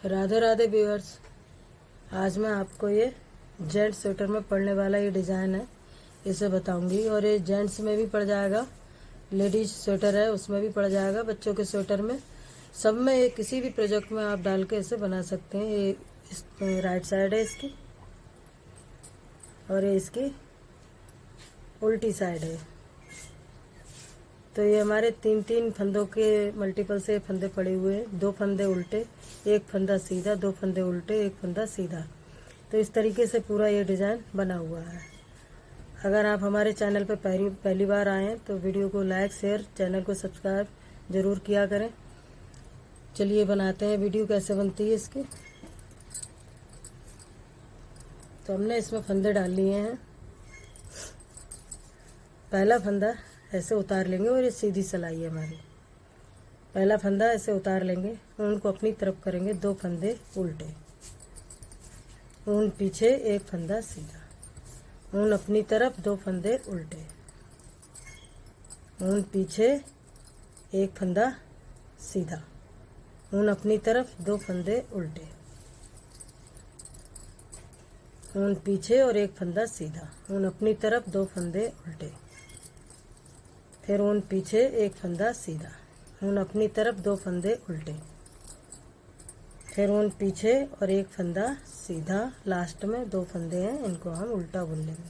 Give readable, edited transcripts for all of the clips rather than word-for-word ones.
Radhe Radhe viewers. आज मैं आपको ये जेंट्स स्वेटर में पड़ने वाला ये डिज़ाइन है, इसे बताऊंगी। और ये जेंट्स में भी पड़ जाएगा, लेडीज स्वेटर है उसमें भी पड़ जाएगा, बच्चों के स्वेटर में, सब में। ये किसी भी प्रोजेक्ट में आप डाल के इसे बना सकते हैं। ये इस राइट साइड है इसकी, और ये इसकी उल्टी साइड है। तो ये हमारे तीन तीन फंदों के मल्टीपल से फंदे पड़े हुए हैं। दो फंदे उल्टे, एक फंदा सीधा, दो फंदे उल्टे, एक फंदा सीधा। तो इस तरीके से पूरा ये डिज़ाइन बना हुआ है। अगर आप हमारे चैनल पर पहली बार आए हैं तो वीडियो को लाइक शेयर, चैनल को सब्सक्राइब ज़रूर किया करें। चलिए बनाते हैं वीडियो कैसे बनती है इसकी। तो हमने इसमें फंदे डाल लिए हैं। पहला फंदा ऐसे उतार लेंगे, और ये सीधी सिलाई है हमारी। पहला फंदा ऐसे उतार लेंगे, ऊन को अपनी तरफ करेंगे, दो फंदे उल्टे, ऊन पीछे, एक फंदा सीधा, ऊन अपनी तरफ, दो फंदे उल्टे, ऊन पीछे, एक फंदा सीधा, ऊन अपनी तरफ, दो फंदे उल्टे, ऊन पीछे और एक फंदा सीधा, ऊन अपनी तरफ, दो फंदे उल्टे, फिर ऊन पीछे, एक फंदा सीधा, ऊन अपनी तरफ, दो फंदे उल्टे, फिर ऊन पीछे और एक फंदा सीधा। लास्ट में दो फंदे हैं, इनको हम उल्टा बुन लेंगे।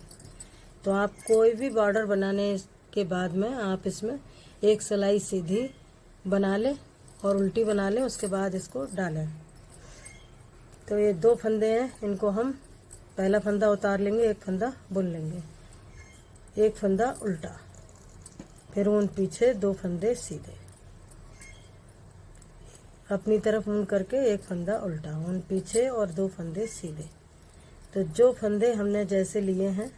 तो आप कोई भी बॉर्डर बनाने के बाद में आप इसमें एक सिलाई सीधी बना लें और उल्टी बना लें, उसके बाद इसको डालें। तो ये दो फंदे हैं, इनको हम पहला फंदा उतार लेंगे, एक फंदा बुन लेंगे, एक फंदा उल्टा, फिर ऊन पीछे, दो फंदे सीधे, अपनी तरफ ऊन करके एक फंदा उल्टा, ऊन पीछे और दो फंदे सीधे। तो जो फंदे हमने जैसे लिए हैं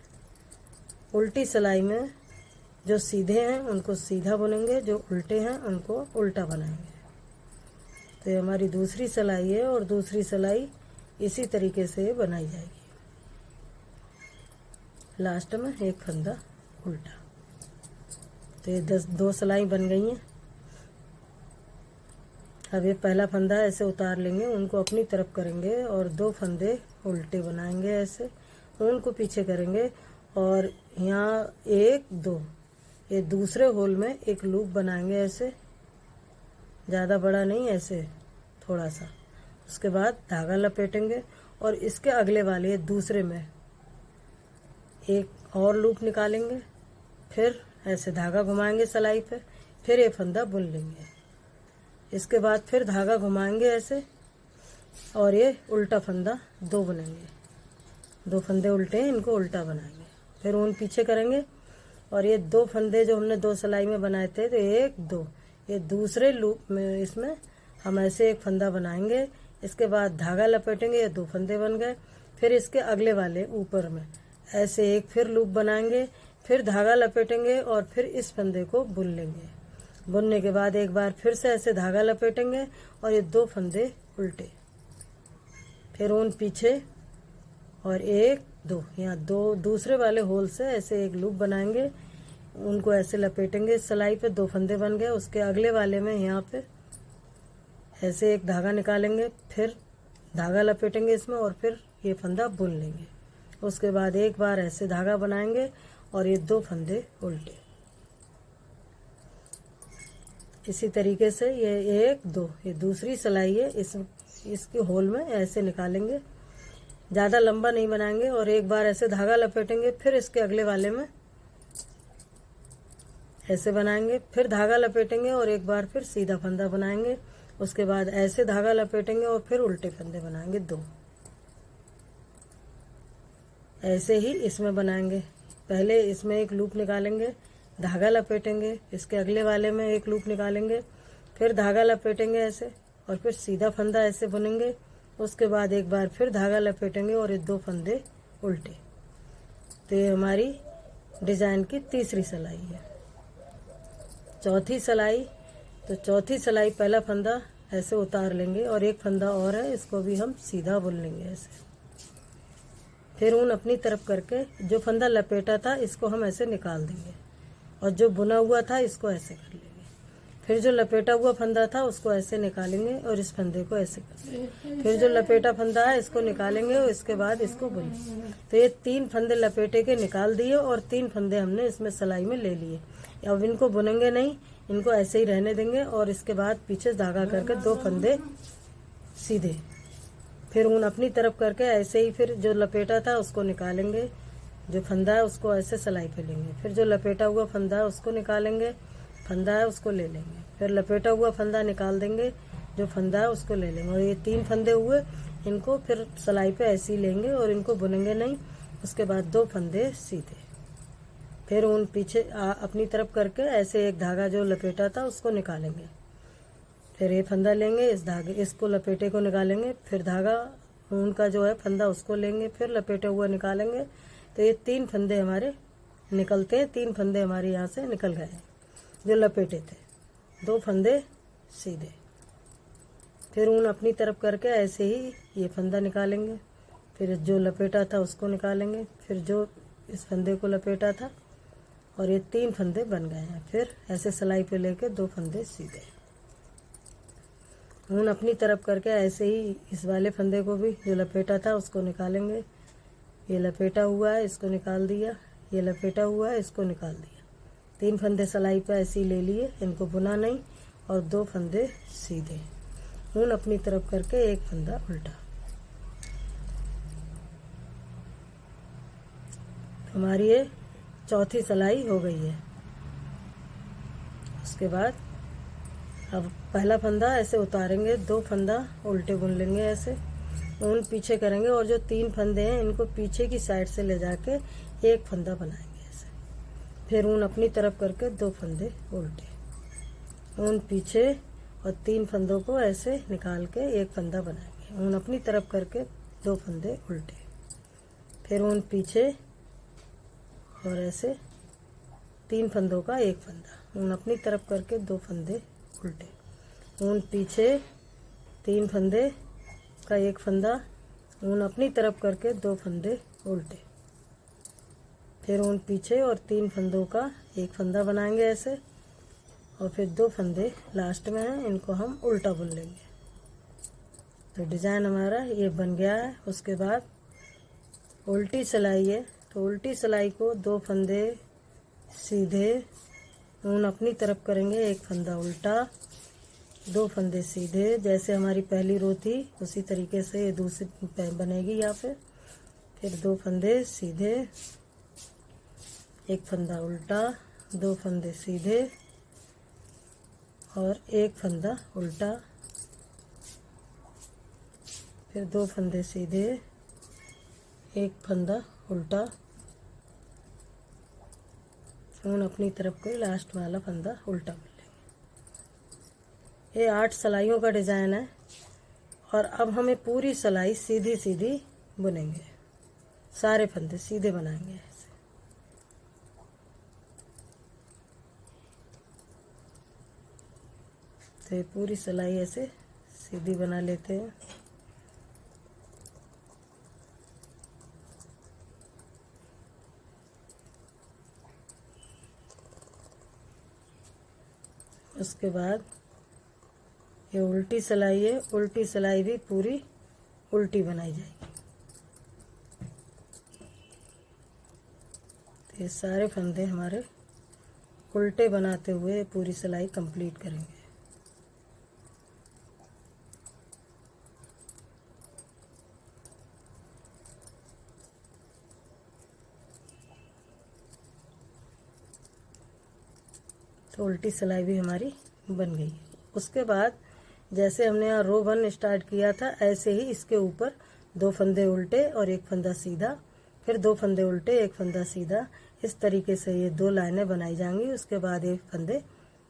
उल्टी सिलाई में, जो सीधे हैं उनको सीधा बुनेंगे, जो उल्टे हैं उनको उल्टा बनाएंगे। तो ये हमारी दूसरी सिलाई है, और दूसरी सिलाई इसी तरीके से बनाई जाएगी। लास्ट में एक फंदा उल्टा। तो ये दो सिलाई बन गई हैं। अब ये पहला फंदा ऐसे उतार लेंगे, उनको अपनी तरफ करेंगे और दो फंदे उल्टे बनाएंगे ऐसे, ऊन को पीछे करेंगे, और यहाँ एक दो, ये दूसरे होल में एक लूप बनाएंगे ऐसे, ज़्यादा बड़ा नहीं, ऐसे थोड़ा सा। उसके बाद धागा लपेटेंगे, और इसके अगले वाले दूसरे में एक और लूप निकालेंगे, फिर ऐसे धागा घुमाएंगे सिलाई पे, फिर ये फंदा बुन लेंगे। इसके बाद फिर धागा घुमाएंगे ऐसे, और ये उल्टा फंदा दो बुनेंगे, दो फंदे उल्टे हैं, इनको उल्टा बनाएंगे, फिर ऊन पीछे करेंगे, और ये दो फंदे जो हमने दो सिलाई में बनाए थे, तो एक दो, ये दूसरे लूप में इसमें हम ऐसे एक फंदा बनाएंगे। इसके बाद धागा लपेटेंगे, ये दो फंदे बन गए। फिर इसके अगले वाले ऊपर में ऐसे एक फिर लूप बनाएंगे, फिर धागा लपेटेंगे, और फिर इस फंदे को बुन लेंगे। बुनने के बाद एक बार फिर से ऐसे धागा लपेटेंगे, और ये दो फंदे उल्टे, फिर ऊन पीछे, और एक दो, यहाँ दो दूसरे वाले होल से ऐसे एक लूप बनाएंगे, उनको ऐसे लपेटेंगे सिलाई पे, दो फंदे बन गए। उसके अगले वाले में यहाँ पे ऐसे एक धागा निकालेंगे, फिर धागा लपेटेंगे इसमें, और फिर ये फंदा बुन लेंगे। उसके बाद एक बार ऐसे धागा बनाएंगे, और ये दो फंदे उल्टे। इसी तरीके से ये एक दो, ये दूसरी सिलाई है, इसके होल में ऐसे निकालेंगे, ज़्यादा लंबा नहीं बनाएंगे, और एक बार ऐसे धागा लपेटेंगे, फिर इसके अगले वाले में ऐसे बनाएंगे, फिर धागा लपेटेंगे, और एक बार फिर सीधा फंदा बनाएंगे। उसके बाद ऐसे धागा लपेटेंगे, और फिर उल्टे फंदे बनाएंगे दो। ऐसे ही इसमें बनाएंगे। पहले इसमें एक लूप निकालेंगे, धागा लपेटेंगे, इसके अगले वाले में एक लूप निकालेंगे, फिर धागा लपेटेंगे ऐसे, और फिर सीधा फंदा ऐसे बुनेंगे। उसके बाद एक बार फिर धागा लपेटेंगे, और ये दो फंदे उल्टे। तो ये हमारी डिज़ाइन की तीसरी सिलाई है। चौथी सिलाई, तो चौथी सिलाई पहला फंदा ऐसे उतार लेंगे, और एक फंदा और है, इसको भी हम सीधा बुन लेंगे ऐसे। फिर ऊन अपनी तरफ करके जो फंदा लपेटा था इसको हम ऐसे निकाल देंगे, और जो बुना हुआ था इसको ऐसे कर लेंगे। फिर जो लपेटा हुआ फंदा था उसको ऐसे निकालेंगे और इस फंदे को ऐसे करेंगे। फिर जो लपेटा फंदा है इसको निकालेंगे और इसके बाद इसको बुनेंगे। तो ये 3 फंदे लपेटे के निकाल दिए और 3 फंदे हमने इसमें सिलाई में ले लिए। अब इनको बुनेंगे नहीं, इनको ऐसे ही रहने देंगे और इसके बाद पीछे धागा करके 2 फंदे सीधे, फिर ऊन अपनी तरफ करके ऐसे ही फिर जो लपेटा था उसको निकालेंगे, जो फंदा है उसको ऐसे सिलाई पे लेंगे। फिर जो लपेटा हुआ फंदा है उसको निकालेंगे, फंदा है उसको ले लेंगे। फिर लपेटा हुआ फंदा निकाल देंगे, जो फंदा है उसको ले लेंगे। और ये 3 फंदे हुए, इनको फिर सिलाई पे ऐसे ही लेंगे और इनको बुनेंगे नहीं। उसके बाद 2 फंदे सीधे, फिर ऊन पीछे अपनी तरफ करके ऐसे एक धागा जो लपेटा था उसको निकालेंगे। फिर ये फंदा लेंगे, इस धागे इसको लपेटे को निकालेंगे, फिर धागा ऊन का जो है फंदा उसको लेंगे, फिर लपेटे हुआ निकालेंगे। तो ये 3 फंदे हमारे निकलते हैं। 3 फंदे हमारे यहाँ से निकल गए जो लपेटे थे। 2 फंदे सीधे, फिर ऊन अपनी तरफ करके ऐसे ही ये फंदा निकालेंगे, फिर जो लपेटा था उसको निकालेंगे, फिर जो इस फंदे को लपेटा था, और ये 3 फंदे बन गए हैं। फिर ऐसे सिलाई पे लेके 2 फंदे सीधे, ऊन अपनी तरफ करके ऐसे ही इस वाले फंदे को भी जो लपेटा था उसको निकालेंगे। ये लपेटा हुआ है इसको निकाल दिया, ये लपेटा हुआ है इसको निकाल दिया। 3 फंदे सिलाई पे ऐसे ही ले लिए, इनको बुना नहीं, और 2 फंदे सीधे, ऊन अपनी तरफ करके एक फंदा उल्टा। हमारी ये चौथी सिलाई हो गई है। उसके बाद अब पहला फंदा ऐसे उतारेंगे, 2 फंदा उल्टे बुन लेंगे, ऐसे ऊन पीछे करेंगे और जो 3 फंदे हैं इनको पीछे की साइड से ले जाके एक फंदा बनाएंगे ऐसे। फिर ऊन अपनी तरफ करके 2 फंदे उल्टे, ऊन पीछे और 3 फंदों को ऐसे निकाल के एक फंदा बनाएंगे। ऊन अपनी तरफ करके 2 फंदे उल्टे, फिर ऊन पीछे और ऐसे 3 फंदों का एक फंदा, ऊन अपनी तरफ करके 2 फंदे उल्टे, ऊन पीछे 3 फंदे का एक फंदा, ऊन अपनी तरफ करके 2 फंदे उल्टे, फिर ऊन पीछे और 3 फंदों का एक फंदा बनाएंगे ऐसे, और फिर 2 फंदे लास्ट में हैं, इनको हम उल्टा बुन लेंगे। तो डिज़ाइन हमारा ये बन गया है। उसके बाद उल्टी सिलाई है, तो उल्टी सिलाई को 2 फंदे सीधे, ऊन अपनी तरफ करेंगे, एक फंदा उल्टा, 2 फंदे सीधे। जैसे हमारी पहली रो थी उसी तरीके से ये दूसरी बनेगी यहाँ पे। फिर 2 फंदे सीधे, एक फंदा उल्टा, 2 फंदे सीधे और एक फंदा उल्टा, फिर 2 फंदे सीधे, एक फंदा उल्टा, ऊन अपनी तरफ को लास्ट वाला फंदा उल्टा बुन लेंगे। ये 8 सिलाइयों का डिज़ाइन है। और अब हमें पूरी सिलाई सीधी सीधी बुनेंगे, सारे फंदे सीधे बनाएंगे ऐसे। तो ये पूरी सिलाई ऐसे सीधी बना लेते हैं। उसके बाद ये उल्टी सिलाई है, उल्टी सिलाई भी पूरी उल्टी बनाई जाएगी। तो ये सारे फंदे हमारे उल्टे बनाते हुए पूरी सिलाई कंप्लीट करेंगे। तो उल्टी सिलाई भी हमारी बन गई। उसके बाद जैसे हमने यहाँ रो 1 स्टार्ट किया था, ऐसे ही इसके ऊपर 2 फंदे उल्टे और एक फंदा सीधा, फिर 2 फंदे उल्टे एक फंदा सीधा, इस तरीके से ये 2 लाइनें बनाई जाएंगी। उसके बाद ये फंदे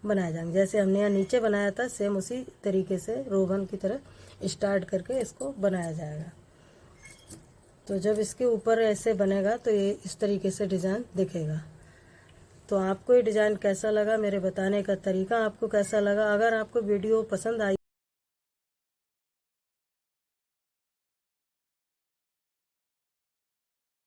बनाए जाएंगे। जैसे हमने यहाँ नीचे बनाया था सेम उसी तरीके से रो 1 की तरह स्टार्ट करके इसको बनाया जाएगा। तो जब इसके ऊपर ऐसे बनेगा तो ये इस तरीके से डिज़ाइन दिखेगा। तो आपको ये डिज़ाइन कैसा लगा, मेरे बताने का तरीका आपको कैसा लगा? अगर आपको वीडियो पसंद आई